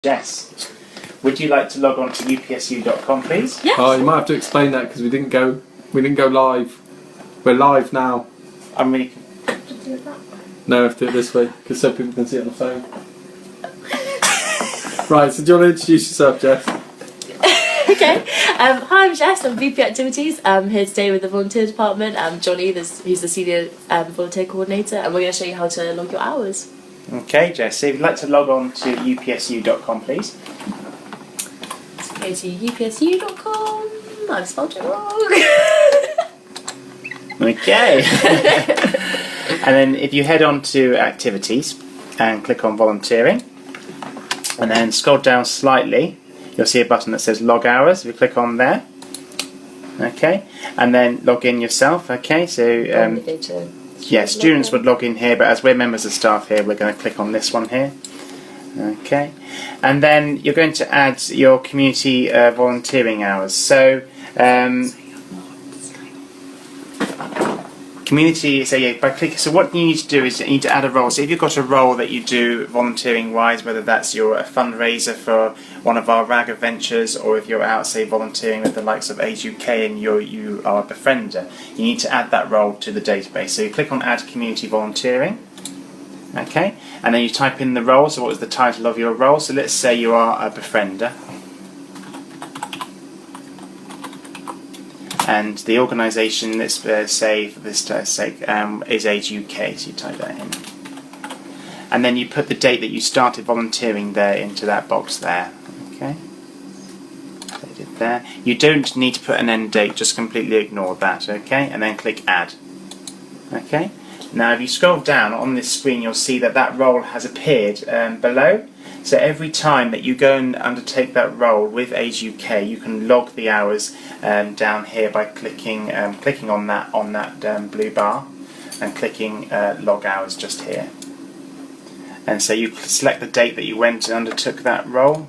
Jess, would you like to log on to upsu.com, please? Yes. Oh, you might have to explain that because we didn't go live. We're live now. I'm really. No, I have to do it this way because so people can see it on the phone. Right, so do you want to introduce yourself, Jess? Okay. Hi, I'm Jess. I'm VP Activities. I'm here today with the volunteer department. I'm Johnny, who's the senior volunteer coordinator, and we're going to show you how to log your hours. Okay, Jess, so if you'd like to log on to upsu.com, please. So go to upsu.com. I've spelled it wrong. Okay. And then if you head on to activities and click on volunteering, and then scroll down slightly, you'll see a button that says log hours. If you click on there, okay, and then log in yourself. Okay, so yeah, students would log in here, but as we're members of staff here, we're going to click on this one here. Okay, and then you're going to add your community volunteering hours. So community, so yeah, by clicking, so what you need to do is you need to add a role. So if you've got a role that you do volunteering wise, whether that's you're a fundraiser for one of our RAG adventures, or if you're out, say, volunteering with the likes of Age UK and you are a befriender, you need to add that role to the database. So you click on add community volunteering, okay, and then you type in the role. So what was the title of your role? So let's say you are a befriender. And the organisation, let's say for this sake, is Age UK, so you type that in. And then you put the date that you started volunteering there into that box there. Okay? So you did there. You don't need to put an end date, just completely ignore that, okay? And then click Add. Okay? Now if you scroll down on this screen, you'll see that that role has appeared below. So every time that you go and undertake that role with Age UK, you can log the hours down here by clicking on that blue bar and clicking log hours just here. And so you select the date that you went and undertook that role.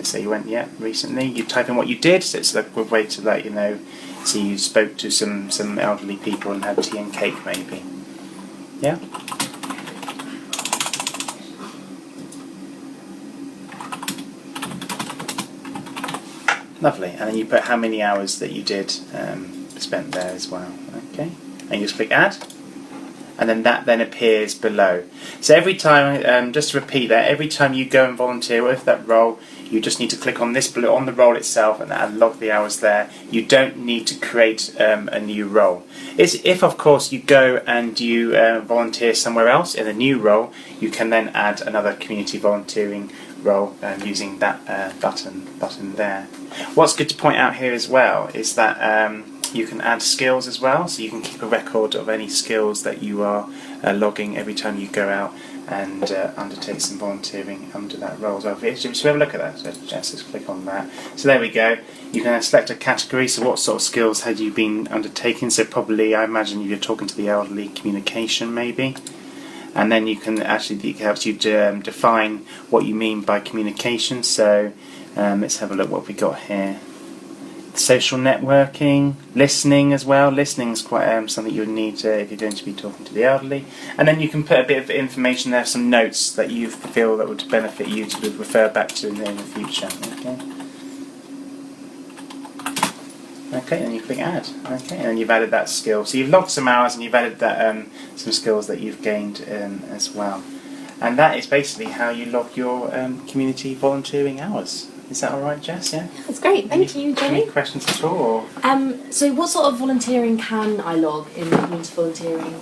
So you went recently. You type in what you did. So it's a good way to let you know. So you spoke to some elderly people and had tea and cake maybe. Yeah. Lovely, and then you put how many hours that you did spent there as well. Okay, and you just click Add, and then that then appears below. So every time, just to repeat that, every time you go and volunteer with that role, you just need to click on this blue on the role itself and log the hours there. You don't need to create a new role. If of course you go and you volunteer somewhere else in a new role, you can then add another community volunteering role using that button there. What's good to point out here as well is that you can add skills as well, so you can keep a record of any skills that you are logging every time you go out and undertake some volunteering under that role. So if we have a look at that, so just click on that. So there we go. You can select a category, so what sort of skills had you been undertaking? So probably, I imagine you're talking to the elderly, communication maybe. And then you can actually, it helps you to define what you mean by communication. So let's have a look what we got here. Social networking, listening as well. Listening is quite something you would need if you're going to be talking to the elderly. And then you can put a bit of information there, some notes that you feel that would benefit you to refer back to in the future. Okay. Okay, and you click Add. Okay, and then you've added that skill. So you've logged some hours and you've added that some skills that you've gained as well. And that is basically how you log your community volunteering hours. Is that all right, Jess? Yeah. That's great. Thank you, Johnny. Any questions at all? So what sort of volunteering can I log in the community volunteering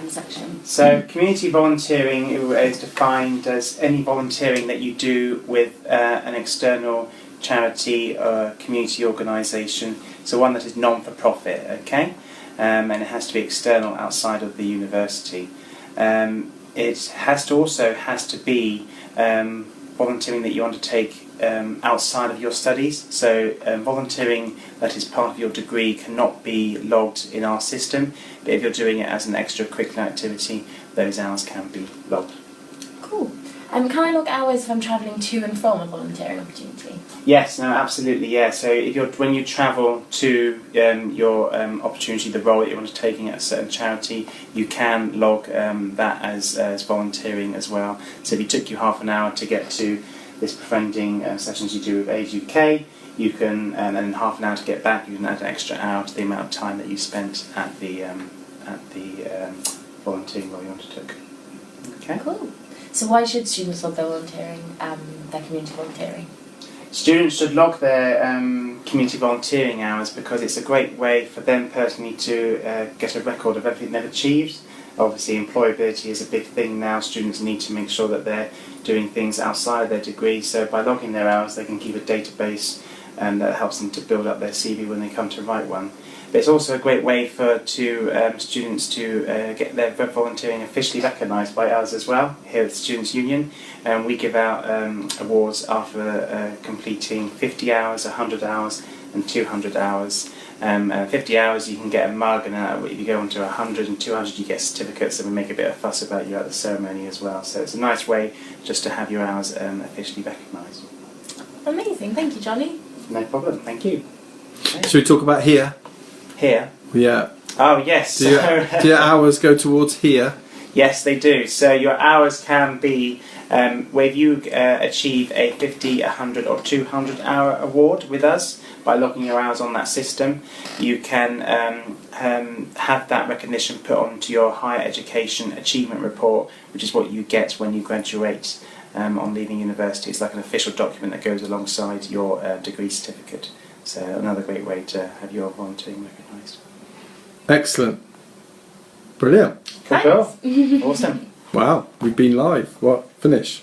section? So community volunteering is defined as any volunteering that you do with an external charity or community organisation, so one that is non-for-profit, okay, and it has to be external outside of the university. It has to be volunteering that you undertake outside of your studies, so volunteering that is part of your degree cannot be logged in our system, but if you're doing it as an extracurricular activity, those hours can be logged. Cool. Can I log hours if I'm travelling to and from a volunteering opportunity? Yes, no, absolutely, yeah. So if when you travel to your opportunity, the role that you're undertaking at a certain charity, you can log that as volunteering as well. So if it took you half an hour to get to this befriending sessions you do with Age UK, you can, and then half an hour to get back, you can add an extra hour to the amount of time that you spent at the volunteering role you undertook. Okay. Cool. So why should students log their volunteering, their community volunteering? Students should log their community volunteering hours because it's a great way for them personally to get a record of everything they've achieved. Obviously, employability is a big thing now. Students need to make sure that they're doing things outside their degree, so by logging their hours they can keep a database and that helps them to build up their CV when they come to write one. But it's also a great way for students to get their volunteering officially recognised by us as well, here at the Students' Union. We give out awards after completing 50 hours, 100 hours and 200 hours. 50 hours you can get a mug, and if you go on to 100 and 200 you get certificates, and we make a bit of fuss about you at the ceremony as well. So it's a nice way just to have your hours officially recognised. Amazing, thank you, Johnny. No problem, thank you. Okay. Should we talk about here? Here? Yeah. Oh yes. Do your hours go towards here? Yes, they do. So your hours can be, where you achieve a 50, 100 or 200 hour award with us by logging your hours on that system, you can have that recognition put onto your higher education achievement report, which is what you get when you graduate on leaving university. It's like an official document that goes alongside your degree certificate. So another great way to have your volunteering recognised. Excellent. Brilliant. Cool. Awesome. Wow, we've been live. What? Finish.